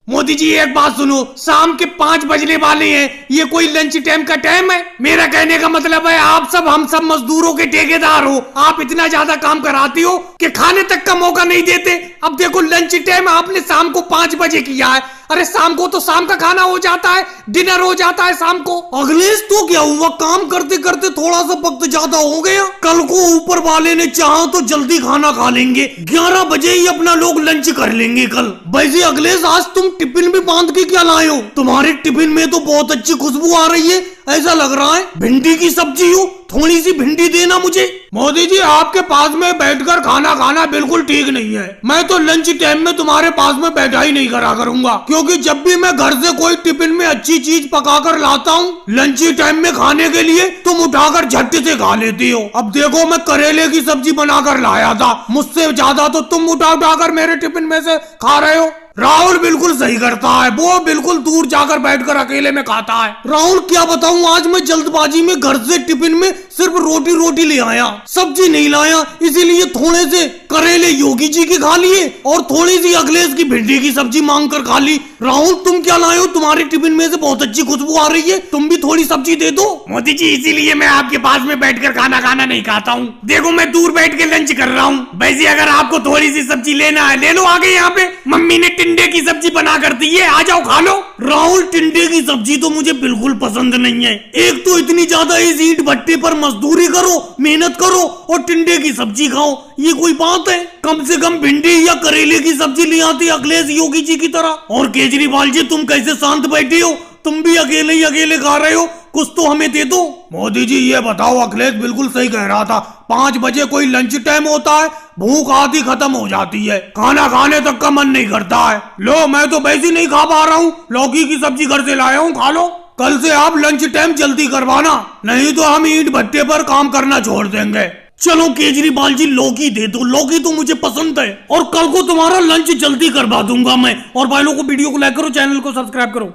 मोदी जी एक बात सुनो, शाम के 5 बजने वाले हैं, ये कोई लंच टाइम का टाइम है? मेरा कहने का मतलब है आप सब हम सब मजदूरों के ठेकेदार हो, आप इतना ज्यादा काम कराते हो कि खाने तक का मौका नहीं देते। अब देखो लंच टाइम आपने शाम को 5 बजे किया है, अरे शाम को तो शाम का खाना हो जाता है, डिनर हो जाता है शाम को। अगलेश तो क्या हुआ, काम करते करते थोड़ा सा वक्त ज्यादा हो गया। कल को ऊपर वाले ने चाहा तो जल्दी खाना खा लेंगे, 11 बजे ही अपना लोग लंच कर लेंगे कल। वैसे अगलेश आज तुम टिफिन में बांध के क्या लाए हो? तुम्हारे टिफिन में तो बहुत अच्छी खुशबू आ रही है, ऐसा लग रहा है भिंडी की सब्जी हो, थोड़ी सी भिंडी देना मुझे। मोदी जी आपके पास में बैठकर खाना खाना बिल्कुल ठीक नहीं है, मैं तो लंच टाइम में तुम्हारे पास में बैठा ही नहीं करा करूंगा, क्योंकि जब भी मैं घर से कोई टिफिन में अच्छी चीज पकाकर लाता हूँ लंच टाइम में खाने के लिए, तुम उठाकर झट्टे से खा लेती हो। अब देखो मैं करेले की सब्जी बनाकर लाया था, मुझसे ज्यादा तो तुम उठाकर मेरे टिफिन में से खा रहे हो। राहुल बिल्कुल सही करता है, वो बिल्कुल दूर जाकर बैठकर अकेले में खाता है। राहुल क्या बताऊं, आज मैं जल्दबाजी में घर से टिफिन में सिर्फ रोटी ले आया, सब्जी नहीं लाया, इसीलिए थोड़े से करेले योगी जी के खा लिए और थोड़ी सी अखिलेश की भिंडी की सब्जी मांग कर खा ली। राहुल तुम क्या लाए हो? तुम्हारे टिफिन में से बहुत अच्छी खुशबू आ रही है, तुम भी थोड़ी सब्जी दे दो। मोदी जी इसीलिए मैं आपके पास में बैठकर खाना नहीं खाता हूँ, देखो मैं दूर बैठ के लंच कर रहा हूँ। वैसे अगर आपको थोड़ी सी सब्जी लेना है ले लो, आगे यहाँ पे मम्मी ने टिंडे की सब्जी बना कर दी है, आ जाओ खा लो। राहुल टिंडे की सब्जी तो मुझे बिल्कुल पसंद नहीं है, एक तो इतनी ज्यादा इस ईंट भट्टे पर मजदूरी करो, मेहनत करो और टिंडे की सब्जी खाओ, ये कोई बात है? कम से कम भिंडी या करेले की सब्जी ले आती अखिलेश योगी जी की तरह। और केजरीवाल जी तुम कैसे शांत बैठे हो, तुम भी अकेले खा रहे हो, कुछ तो हमें दे दो। मोदी जी ये बताओ, अखिलेश बिल्कुल सही कह रहा था, 5 बजे कोई लंच टाइम होता है, भूख आधी खत्म हो जाती है, खाना खाने तक का मन नहीं करता है। लो मैं तो वैसे नहीं खा पा रहा हूँ, लौकी की सब्जी घर से लाया हूँ, खा लो। कल से आप लंच टाइम जल्दी करवाना, नहीं तो हम ईंट भट्टे पर काम करना छोड़ देंगे। चलो केजरीवाल जी लौकी दे दो, लौकी तो मुझे पसंद है और कल को तुम्हारा लंच जल्दी करवा दूंगा मैं। और भाई लोगों को वीडियो को लाइक करो, चैनल को सब्सक्राइब करो।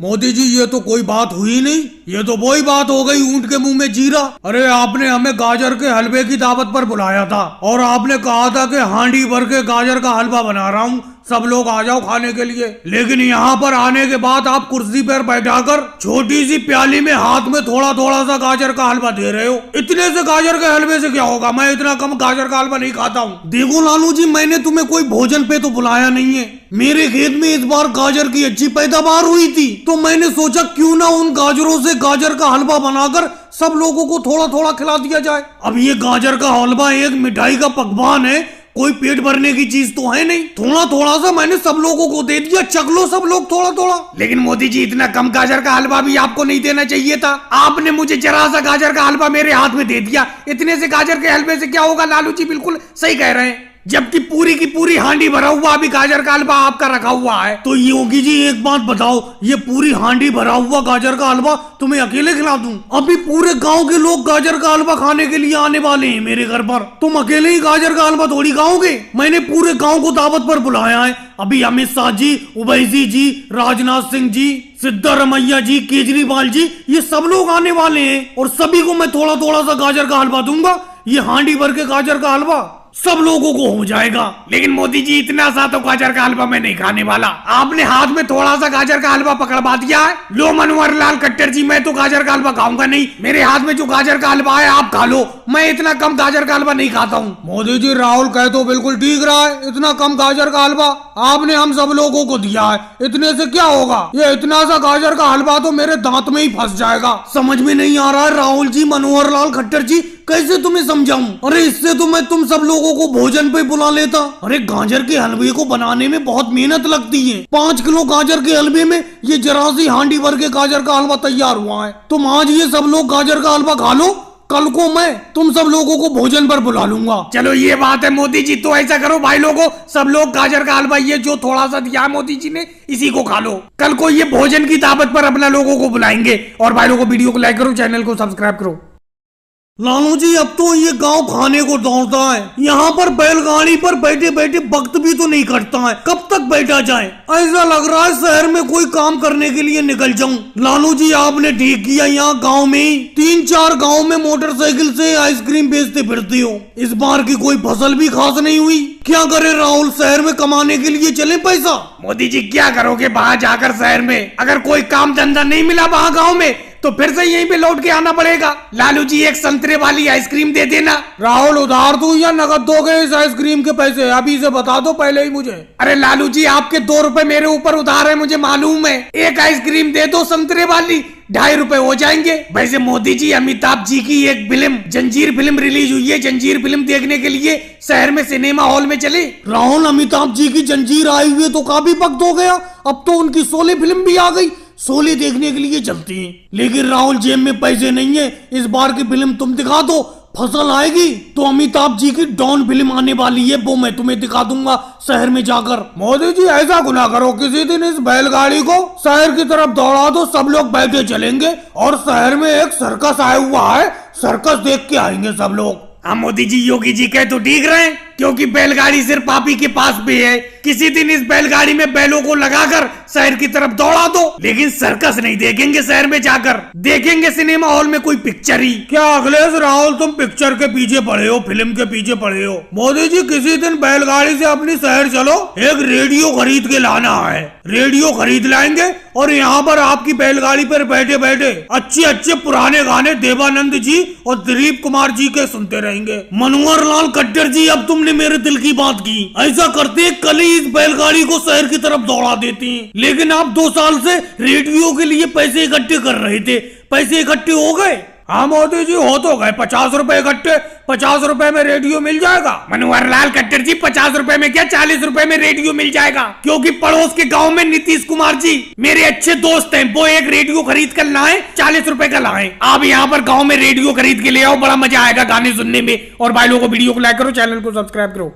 मोदी जी ये तो कोई बात हुई नहीं, ये तो वही बात हो गई ऊंट के मुंह में जीरा। अरे आपने हमें गाजर के हलवे की दावत पर बुलाया था और आपने कहा था कि हांडी भर के गाजर का हलवा बना रहा हूँ, सब लोग आ जाओ खाने के लिए। लेकिन यहाँ पर आने के बाद आप कुर्सी पर बैठाकर छोटी सी प्याली में हाथ में थोड़ा सा गाजर का हलवा दे रहे हो। इतने से गाजर के हलवे से क्या होगा, मैं इतना कम गाजर का हलवा नहीं खाता हूँ। देखो लालू जी मैंने तुम्हें कोई भोजन पे तो बुलाया नहीं है, मेरे खेत में इस बार गाजर की अच्छी पैदावार हुई थी तो मैंने सोचा क्यों ना उन गाजरों से गाजर का हलवा बनाकर सब लोगों को थोड़ा खिला दिया जाए। अब ये गाजर का हलवा एक मिठाई का पकवान है, कोई पेट भरने की चीज तो है नहीं, थोड़ा सा मैंने सब लोगों को दे दिया, चख लो सब लोग थोड़ा। लेकिन मोदी जी इतना कम गाजर का हलवा भी आपको नहीं देना चाहिए था, आपने मुझे जरा सा गाजर का हलवा मेरे हाथ में दे दिया। इतने से गाजर के हलवे से क्या होगा? लालू जी बिल्कुल सही कह रहे हैं, जबकि पूरी की पूरी हांडी भरा हुआ अभी गाजर का हलवा आपका रखा हुआ है। तो योगी जी एक बात बताओ, ये पूरी हांडी भरा हुआ गाजर का हलवा तुम्हें अकेले खिला दूं? अभी पूरे गांव के लोग गाजर का हलवा खाने के लिए आने वाले हैं मेरे घर पर, तुम अकेले ही गाजर का हलवा थोड़ी खाओगे? मैंने पूरे गाँव को दावत पर बुलाया है, अभी अमित शाह जी, ओवैसी जी, राजनाथ सिंह जी, सिद्धारमैया जी, केजरीवाल जी, ये सब लोग आने वाले हैं और सभी को मैं थोड़ा सा गाजर का हलवा दूंगा। ये हांडी भर के गाजर का हलवा सब लोगों को हो जाएगा। लेकिन मोदी जी इतना सा तो गाजर का हलवा मैं नहीं खाने वाला, आपने हाथ में थोड़ा सा गाजर का हलवा पकड़वा दिया है। लो मनोहर लाल खट्टर जी मैं तो गाजर का हलवा खाऊंगा नहीं, मेरे हाथ में जो गाजर का हलवा है आप खा लो, मैं इतना कम गाजर का हलवा नहीं खाता हूँ। मोदी जी राहुल कहे तो बिल्कुल ठीक रहा है, इतना कम गाजर का हलवा आपने हम सब लोगों को दिया है, इतने से क्या होगा? ये इतना सा गाजर का हलवा तो मेरे दांत में ही फंस जाएगा। समझ में नहीं आ रहा है राहुल जी, मनोहर लाल खट्टर जी, कैसे तुम्हें समझाऊं? अरे इससे तो मैं तुम सब लोगों को भोजन पे बुला लेता। अरे गाजर के हलवे को बनाने में बहुत मेहनत लगती है, 5 किलो गाजर के हलवे में ये जरा सी हांडी भर के गाजर का हलवा तैयार हुआ है। तुम आज ये सब लोग गाजर का हलवा खा लो, कल को मैं तुम सब लोगों को भोजन पर बुला लूंगा। चलो ये बात है मोदी जी, तो ऐसा करो भाई लोगों, सब लोग गाजर का हलवा ये जो थोड़ा सा दिया मोदी जी ने इसी को खा लो, कल को ये भोजन की दावत पर अपना लोगों को बुलाएंगे। और भाई लोगों वीडियो को लाइक करो, चैनल को सब्सक्राइब करो। लालू जी अब तो ये गांव खाने को दौड़ता है, यहाँ पर बैलगाड़ी पर बैठे बैठे वक्त भी तो नहीं कटता है, कब तक बैठा जाए। ऐसा लग रहा है शहर में कोई काम करने के लिए निकल जाऊं। लालू जी आपने ठीक किया, यहाँ गांव में ही 3-4 गांव में मोटरसाइकिल से आइसक्रीम बेचते फिरती हो। इस बार की कोई फसल भी खास नहीं हुई। क्या करे राहुल, शहर में कमाने के लिए चले पैसा। मोदी जी क्या करोगे वहाँ जाकर शहर में, अगर कोई काम धंधा नहीं मिला वहाँ गाँव में तो फिर से यहीं पे लौट के आना पड़ेगा। लालू जी एक संतरे वाली आइसक्रीम दे देना। राहुल उधार दूं या नकद दोगे इस आइसक्रीम के पैसे, अभी से बता दो पहले ही मुझे। अरे लालू जी आपके 2 रुपए मेरे ऊपर उधार है, मुझे मालूम है। एक आइसक्रीम दे दो संतरे वाली, 2.5 रुपए हो जाएंगे। वैसे मोदी जी अमिताभ जी की एक फिल्म जंजीर फिल्म रिलीज हुई है, जंजीर फिल्म देखने के लिए शहर में सिनेमा हॉल में चले। राहुल अमिताभ जी की जंजीर आई हुई तो काफी वक्त हो गया, अब तो उनकी शोले फिल्म भी आ गई, शोले देखने के लिए चलती हैं। लेकिन राहुल जेब में पैसे नहीं है, इस बार की फिल्म तुम दिखा दो, फसल आएगी तो अमिताभ जी की डॉन फिल्म आने वाली है, वो मैं तुम्हें दिखा दूंगा शहर में जाकर। मोदी जी ऐसा गुनाह करो, किसी दिन इस बैलगाड़ी को शहर की तरफ दौड़ा दो, सब लोग बैठे चलेंगे और शहर में एक सर्कस आया हुआ है, सर्कस देख के आएंगे सब लोग। हाँ मोदी जी, योगी जी कहे तो ठीक रहे, क्योंकि बैलगाड़ी सिर्फ आप ही के पास भी है। किसी दिन इस बैलगाड़ी में बैलों को लगाकर शहर की तरफ दौड़ा दो, लेकिन सर्कस नहीं देखेंगे शहर में जाकर, देखेंगे सिनेमा हॉल में कोई पिक्चर ही। क्या अखिलेश राहुल तुम पिक्चर के पीछे पड़े हो, फिल्म के पीछे पड़े हो। मोदी जी किसी दिन बैलगाड़ी से अपनी शहर चलो, एक रेडियो खरीद के लाना है, रेडियो खरीद लाएंगे और यहाँ पर आपकी बैलगाड़ी पर बैठे बैठे अच्छे अच्छे पुराने गाने देवानंद जी और दिलीप कुमार जी के सुनते रहेंगे। मनोहर लाल खट्टर जी अब तुमने मेरे दिल की बात की, ऐसा करते कल ही इस बैलगाड़ी को शहर की तरफ दौड़ा देती हैं। लेकिन आप 2 साल से रेडियो के लिए पैसे इकट्ठे कर रहे थे, पैसे इकट्ठे हो गए। हाँ मोदी जी हो तो गए, 50 रुपए इकट्ठे, 50 रुपए में रेडियो मिल जाएगा। मनोहर लाल खट्टर जी 50 रुपए में क्या 40 रुपए में रेडियो मिल जाएगा, क्योंकि पड़ोस के गांव में नीतीश कुमार जी मेरे अच्छे दोस्त हैं, वो एक रेडियो खरीद कर लाए, 40 रुपए का लाए। आप यहाँ पर गाँव में रेडियो खरीद के ले आओ, बड़ा मजा आएगा गाने सुनने में। और भाई लोगों को वीडियो को लाइक करो, चैनल को सब्सक्राइब करो।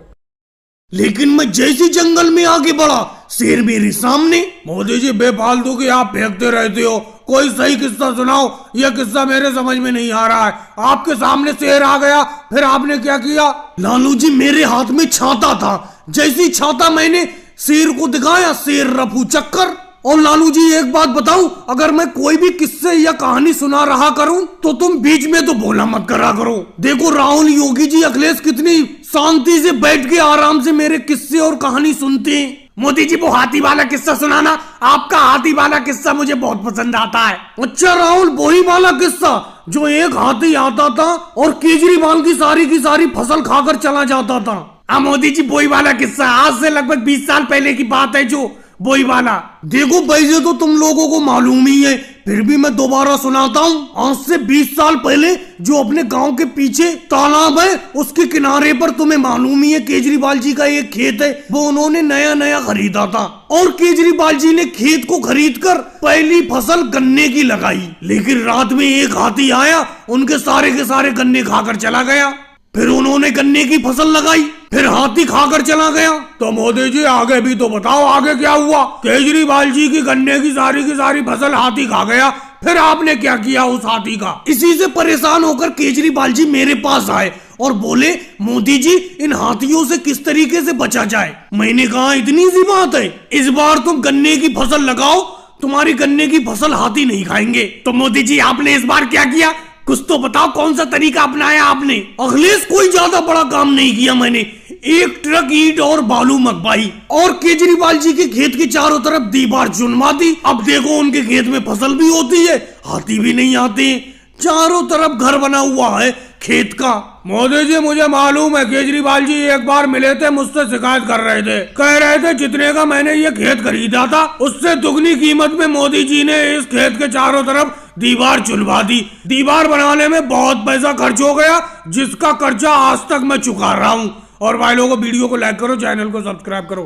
लेकिन मैं जैसी जंगल में आगे बढ़ा, शेर मेरे सामने। मोदी जी बेफालतू की आप फेंकते रहते हो, कोई सही किस्सा सुनाओ, यह किस्सा मेरे समझ में नहीं आ रहा है। आपके सामने शेर आ गया, फिर आपने क्या किया। लालू जी मेरे हाथ में छाता था, जैसी छाता मैंने शेर को दिखाया, शेर रफू चक्कर। और लालू जी एक बात बताऊं, अगर मैं कोई भी किस्से या कहानी सुना रहा करूं तो तुम बीच में तो बोला मत करा करो। देखो राहुल, योगी जी, अखिलेश कितनी शांति से बैठ के आराम से मेरे किस्से और कहानी सुनते हैं। मोदी जी वो हाथी वाला किस्सा सुनाना, आपका हाथी वाला किस्सा मुझे बहुत पसंद आता है। अच्छा राहुल, वही वाला किस्सा जो एक हाथी आता था और केजरीवाल की सारी फसल खाकर चला जाता था। हाँ मोदी जी वही वाला किस्सा, आज से लगभग 20 साल पहले की बात है, जो वही वाला। देखो वैसे तो तुम लोगों को मालूम ही है, फिर भी मैं दोबारा सुनाता हूँ। आज से 20 साल पहले जो अपने गांव के पीछे तालाब है, उसके किनारे पर तुम्हें मालूम ही है केजरीवाल जी का एक खेत है, वो उन्होंने नया खरीदा था। और केजरीवाल जी ने खेत को खरीद कर पहली फसल गन्ने की लगाई, लेकिन रात में एक हाथी आया, उनके सारे के सारे गन्ने खाकर चला गया। फिर उन्होंने गन्ने की फसल लगाई, फिर हाथी खाकर चला गया। तो मोदी जी आगे भी तो बताओ, आगे क्या हुआ। केजरीवाल जी की गन्ने की सारी फसल हाथी खा गया, फिर आपने क्या किया उस हाथी का। इसी से परेशान होकर केजरीवाल जी मेरे पास आए और बोले, मोदी जी इन हाथियों से किस तरीके से बचा जाए। मैंने कहा इतनी सी बात है, इस बार तुम गन्ने की फसल लगाओ, तुम्हारी गन्ने की फसल हाथी नहीं खाएंगे। तो मोदी जी आपने इस बार क्या किया, कुछ तो बताओ, कौन सा तरीका अपनाया आपने। अखिलेश कोई ज्यादा बड़ा काम नहीं किया मैंने, एक ट्रक ईंट और बालू मंगवाई और केजरीवाल जी के खेत के चारों तरफ दीवार चुनवा दी। अब देखो उनके खेत में फसल भी होती है, हाथी भी नहीं आते, चारों तरफ घर बना हुआ है खेत का। मोदी जी मुझे मालूम है, केजरीवाल जी एक बार मिले थे, मुझसे शिकायत कर रहे थे, कह रहे थे जितने का मैंने ये खेत खरीदा था उससे दुगनी कीमत में मोदी जी ने इस खेत के चारों तरफ दीवार चुनवा दी। दीवार बनाने में बहुत पैसा खर्च हो गया, जिसका कर्जा आज तक मैं चुका रहा हूँ। और भाई लोगों को वीडियो को लाइक करो, चैनल को सब्सक्राइब करो।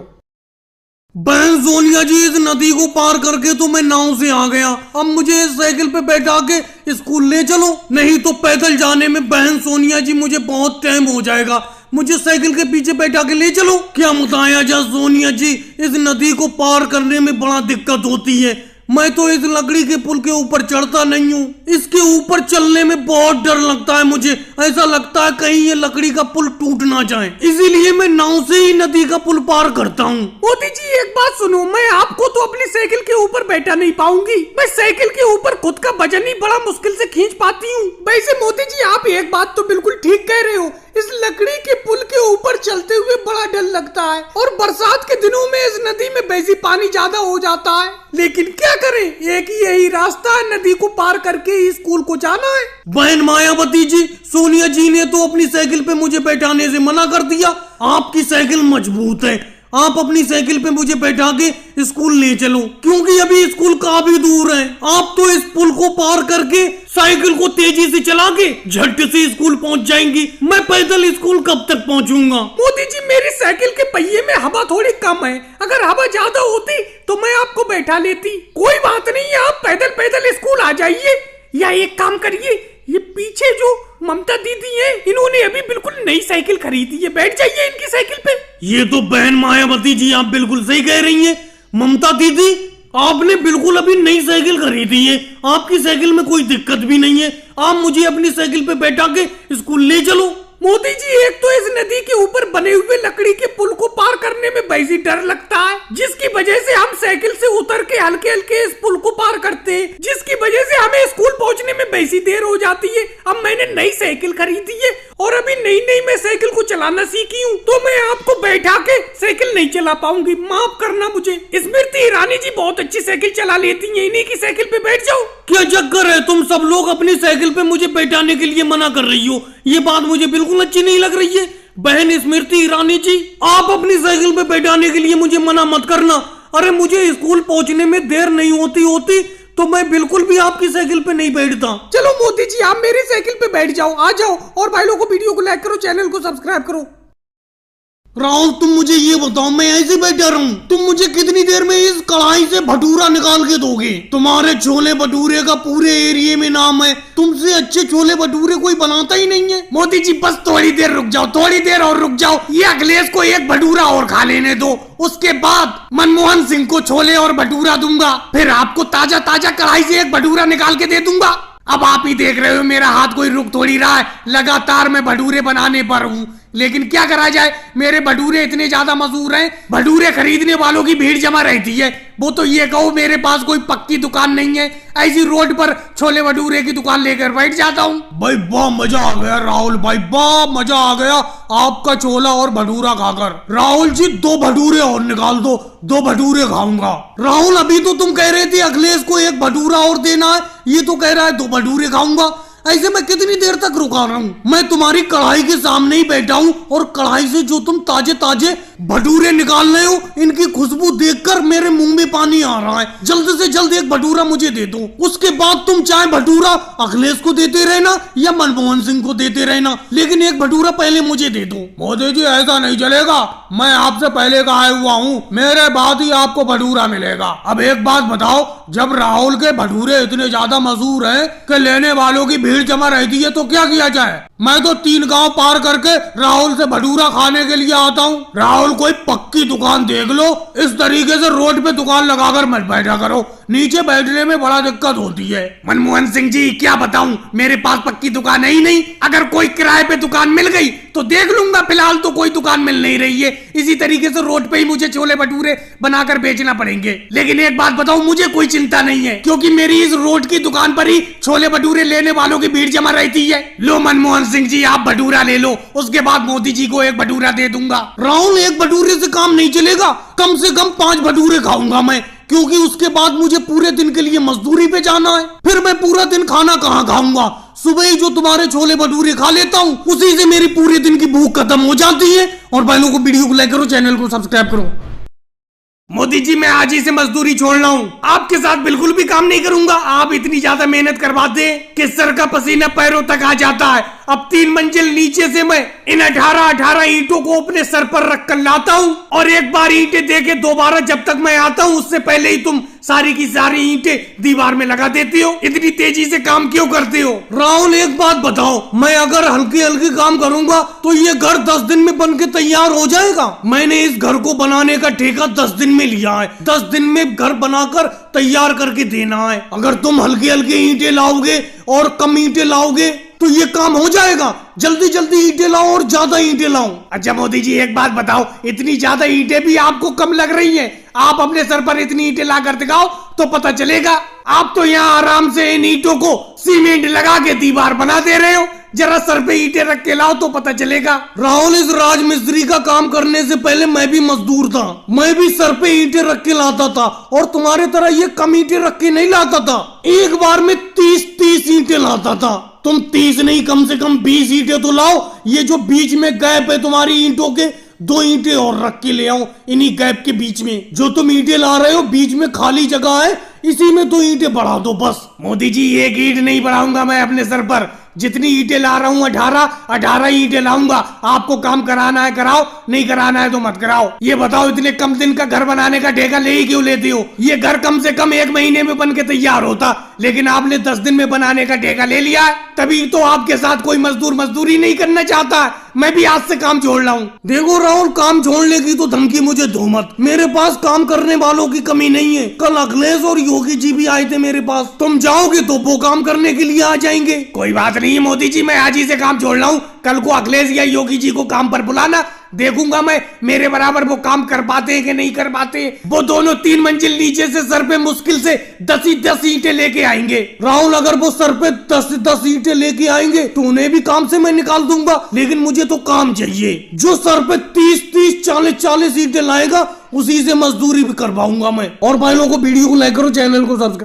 बहन सोनिया जी, इस नदी को पार करके तो मैं नाव से आ गया, अब मुझे साइकिल पे बैठा के स्कूल ले चलो, नहीं तो पैदल जाने में बहन सोनिया जी मुझे बहुत टाइम हो जाएगा, मुझे साइकिल के पीछे बैठा के ले चलो। क्या बताया जा सोनिया जी, इस नदी को पार करने में बड़ा दिक्कत होती है, मैं तो इस लकड़ी के पुल के ऊपर चढ़ता नहीं हूँ। इसके ऊपर चलने में बहुत डर लगता है मुझे। ऐसा लगता है कहीं ये लकड़ी का पुल टूट ना जाए, इसीलिए मैं नाव से ही नदी का पुल पार करता हूँ। मोदी जी एक बात सुनो, मैं आपको तो अपनी साइकिल के ऊपर बैठा नहीं पाऊंगी। मैं साइकिल के ऊपर खुद का वजन ही बड़ा मुश्किल से खींच पाती हूँ। वैसे मोदी जी आप एक बात तो बिल्कुल ठीक कह रहे हो, इस लकड़ी के पुल के ऊपर चलते हुए बड़ा डर लगता है और बरसात के दिनों में इस नदी में वैसे पानी ज्यादा हो जाता है। लेकिन क्या करें, एक ही यही रास्ता है, नदी को पार करके ही स्कूल को जाना है। बहन मायावती जी, सोनिया जी ने तो अपनी साइकिल पे मुझे बैठाने से मना कर दिया। आपकी साइकिल मजबूत है, आप अपनी साइकिल पे मुझे बैठा के स्कूल ले चलो, क्योंकि अभी स्कूल काफी दूर है। आप तो इस पुल को पार करके साइकिल को तेजी से चला के झट से स्कूल पहुंच जाएंगी। मैं पैदल स्कूल कब तक पहुंचूंगा? मोदी जी मेरी साइकिल के पहिए में हवा थोड़ी कम है, अगर हवा ज्यादा होती तो मैं आपको बैठा लेती। कोई बात नहीं है, आप पैदल पैदल स्कूल आ जाइए। या एक काम करिए, ये पीछे जो ममता दीदी है, इन्होंने अभी बिल्कुल नई साइकिल खरीदी है, बैठ जाइए इनकी साइकिल पे। ये तो बहन मायावती जी आप बिल्कुल सही कह रही हैं। ममता दीदी, आपने बिल्कुल अभी नई साइकिल खरीदी है, आपकी साइकिल में कोई दिक्कत भी नहीं है। आप मुझे अपनी साइकिल पे बैठा के स्कूल ले चलो। मोदी जी एक तो इस नदी के ऊपर बने हुए लकड़ी के पुल को पार करने में वैसे डर लगता है, जिसकी वजह से हम साइकिल से उतर के हल्के हल्के इस पुल को पार करते हैं, जिसकी वजह से हमें स्कूल पहुंचने में वैसी देर हो जाती है। अब मैंने नई साइकिल खरीदी है और अभी नई नई मैं साइकिल को चलाना सीखी हूँ, तो मैं आपको बैठा के साइकिल नहीं चला पाऊंगी, माफ करना मुझे। स्मृति ईरानी जी बहुत अच्छी साइकिल चला लेती है, इन्हीं की साइकिल पे बैठ जाओ। क्या चक्कर है, तुम सब लोग अपनी साइकिल पे मुझे बैठाने के लिए मना कर रही हो? ये बात मुझे बिल्कुल अच्छी नहीं लग रही है। बहन स्मृति ईरानी जी, आप अपनी साइकिल पे बैठाने के लिए मुझे मना मत करना। अरे मुझे स्कूल पहुंचने में देर नहीं होती तो मैं बिल्कुल भी आपकी साइकिल पे नहीं बैठता। चलो मोदी जी आप मेरी साइकिल पे बैठ जाओ, आ जाओ। और भाई लोगों को वीडियो को लाइक करो, चैनल को सब्सक्राइब करो। राहुल तुम मुझे ये बताओ, मैं ऐसे बैठा रहूं? तुम मुझे कितनी देर में इस कढ़ाई से भटूरा निकाल के दोगे? तुम्हारे छोले भटूरे का पूरे एरिया में नाम है, तुमसे अच्छे छोले भटूरे कोई बनाता ही नहीं है। मोदी जी बस थोड़ी देर रुक जाओ, थोड़ी देर और रुक जाओ। ये अखिलेश को एक भटूरा और खा लेने दो, उसके बाद मनमोहन सिंह को छोले और भटूरा दूंगा, फिर आपको ताजा ताजा कढ़ाई से एक भटूरा निकाल के दे दूंगा। अब आप ही देख रहे हो मेरा हाथ कोई रुक थोड़ी रहा है, लगातार मैं भटूरे बनाने पर हूँ। लेकिन क्या करा जाए, मेरे भटूरे इतने ज्यादा मशहूर हैं, भटूरे खरीदने वालों की भीड़ जमा रहती है। वो तो ये कहो मेरे पास कोई पक्की दुकान नहीं है, ऐसी रोड पर छोले भटूरे की दुकान लेकर बैठ जाता हूँ। भाई वाह मजा आ गया राहुल भाई, वाह मजा आ गया आपका छोला और भटूरा खाकर। राहुल जी 2 भटूरे और निकाल दो, 2 भटूरे खाऊंगा। राहुल अभी तो तुम कह रहे थे अखिलेश को 1 भटूरा और देना है, ये तो कह रहा है 2 भटूरे खाऊंगा। ऐसे मैं कितनी देर तक रुका रहा हूँ? मैं तुम्हारी कढ़ाई के सामने ही बैठा हूँ और कढ़ाई से जो तुम ताजे ताजे भटूरे निकाल रहे हो, इनकी खुशबू देखकर मेरे मुंह में पानी आ रहा है। जल्द से जल्द 1 भटूरा मुझे दे दो, उसके बाद तुम चाहे भटूरा अखिलेश को देते रहना या मनमोहन सिंह को देते रहना, लेकिन 1 भटूरा पहले मुझे दे दो। मोदी जी ऐसा नहीं चलेगा, मैं आपसे पहले का आया हुआ हूँ, मेरे बाद ही आपको भटूरा मिलेगा। अब एक बात बताओ, जब राहुल के भटूरे इतने ज्यादा मशहूर हैं कि लेने वालों की भीड़ जमा रहती है तो क्या किया जाए? मैं तो 3 गांव पार करके राहुल से भटूरा खाने के लिए आता हूँ। राहुल कोई पक्की दुकान देख लो, इस तरीके से रोड पे दुकान लगाकर मत बैठा करो, नीचे बैठने में बड़ा दिक्कत होती है। मनमोहन सिंह जी क्या बताऊं, मेरे पास पक्की दुकान है ही नहीं। अगर कोई किराए पे दुकान मिल गई तो देख लूंगा, फिलहाल तो कोई दुकान मिल नहीं रही है। इसी तरीके से रोड पे ही मुझे छोले भटूरे बनाकर बेचना पड़ेंगे। लेकिन एक बात बताऊं, मुझे कोई चिंता नहीं है, क्योंकि मेरी इस रोड की दुकान पर ही छोले भटूरे लेने वालों की भीड़ जमा रहती है। लो मनमोहन सिंह जी आप भटूरा ले लो, उसके बाद मोदी जी को 1 भटूरा दे दूंगा। राहुल 1 भटूरे से काम नहीं चलेगा, कम से कम 5 भटूरे खाऊंगा मैं, क्योंकि उसके बाद मुझे पूरे दिन के लिए मजदूरी पे जाना है। फिर मैं पूरा दिन खाना कहाँ खाऊंगा? सुबह ही जो तुम्हारे छोले भटूरे खा लेता हूँ, उसी से मेरी पूरे दिन की भूख खत्म हो जाती है। और भाई लोगों को वीडियो को लाइक करो, चैनल को सब्सक्राइब करो। मोदी जी मैं आज ही से मजदूरी छोड़ रहा हूँ, आपके साथ बिल्कुल भी काम नहीं करूंगा। आप इतनी ज्यादा मेहनत करवाते कि सर का पसीना पैरों तक आ जाता है। अब 3 मंजिल नीचे से मैं इन 18 ईंटों को अपने सर पर रख कर लाता हूँ और एक बार ईंटें देके दोबारा जब तक मैं आता हूँ उससे पहले ही तुम सारी की सारी ईंटें दीवार में लगा देती हो। इतनी तेजी से काम क्यों करते हो? राहुल एक बात बताओ, मैं अगर हल्की हल्की काम करूंगा तो ये घर 10 दिन में बन के तैयार हो जाएगा? मैंने इस घर को बनाने का ठेका 10 दिन में लिया है। 10 दिन में घर बनाकर तैयार करके देना है। अगर तुम हल्की हल्की ईंटें लाओगे और कम ईंटें लाओगे तो ये काम हो जाएगा। जल्दी जल्दी ईंटें लाओ और ज्यादा ईंटें लाओ। अच्छा मोदी जी एक बात बताओ, इतनी ज्यादा ईंटें भी आपको कम लग रही हैं? आप अपने सर पर इतनी ईंटें ला कर दिखाओ तो पता चलेगा। आप तो यहाँ आराम से इन ईंटों को सीमेंट लगा के दीवार बना दे रहे हो। जरा सर पे ईंटें रख के लाओ तो पता चलेगा। राहुल, इस राजमिस्त्री का काम करने से पहले मैं भी मजदूर था। मैं भी सर पे ईंटें रख के लाता था और तुम्हारे तरह ये कम ईंटें रख के नहीं लाता था। एक बार में 30 ईंटें लाता था। तुम 30 नहीं, कम से कम 20 ईंटें तो लाओ। ये जो बीच में गैप है तुम्हारी ईंटों के, 2 ईंटें और रख के ले आओ इन्हीं गैप के बीच में। जो तुम ईंटें ला रहे हो बीच में खाली जगह है, इसी में 2 ईंटें बढ़ा दो बस। मोदी जी एक ईंट नहीं बढ़ाऊंगा मैं अपने सर पर। जितनी ईंटें ला रहा हूँ 18 ईंटें लाऊंगा। आपको काम कराना है कराओ, नहीं कराना है तो मत कराओ। ये बताओ इतने कम दिन का घर बनाने का ठेका ले ही क्यों लेते हो? ये घर कम से कम 1 महीने में बन के तैयार होता, लेकिन आपने 10 दिन में बनाने का ठेका ले लिया है। तभी तो आपके साथ कोई मजदूर मजदूरी नहीं करना चाहता है। मैं भी आज से काम छोड़ रहा हूँ। देखो राहुल, काम छोड़ने की तो धमकी मुझे दो मत। मेरे पास काम करने वालों की कमी नहीं है। कल अखिलेश और योगी जी भी आए थे मेरे पास। तुम जाओगे तो वो काम करने के लिए आ जाएंगे। कोई बात नहीं मोदी जी, मैं आज ही से काम छोड़ रहा हूँ। कल को अखिलेश या योगी जी को काम पर बुलाना, देखूंगा मैं मेरे बराबर वो काम कर पाते हैं कि नहीं कर पाते। वो दोनों 3 मंजिल नीचे से सर पे मुश्किल से 10 ईंटें लेके आएंगे। राहुल, अगर वो सर पे 10 ईंटें लेके आएंगे तो उन्हें भी काम से मैं निकाल दूंगा, लेकिन मुझे तो काम चाहिए। जो सर पे 30 40 ईंटें लाएगा उसी से मजदूरी भी करवाऊंगा मैं। और भाई लोगों को वीडियो को लाइक करो, चैनल को सब्सक्राइब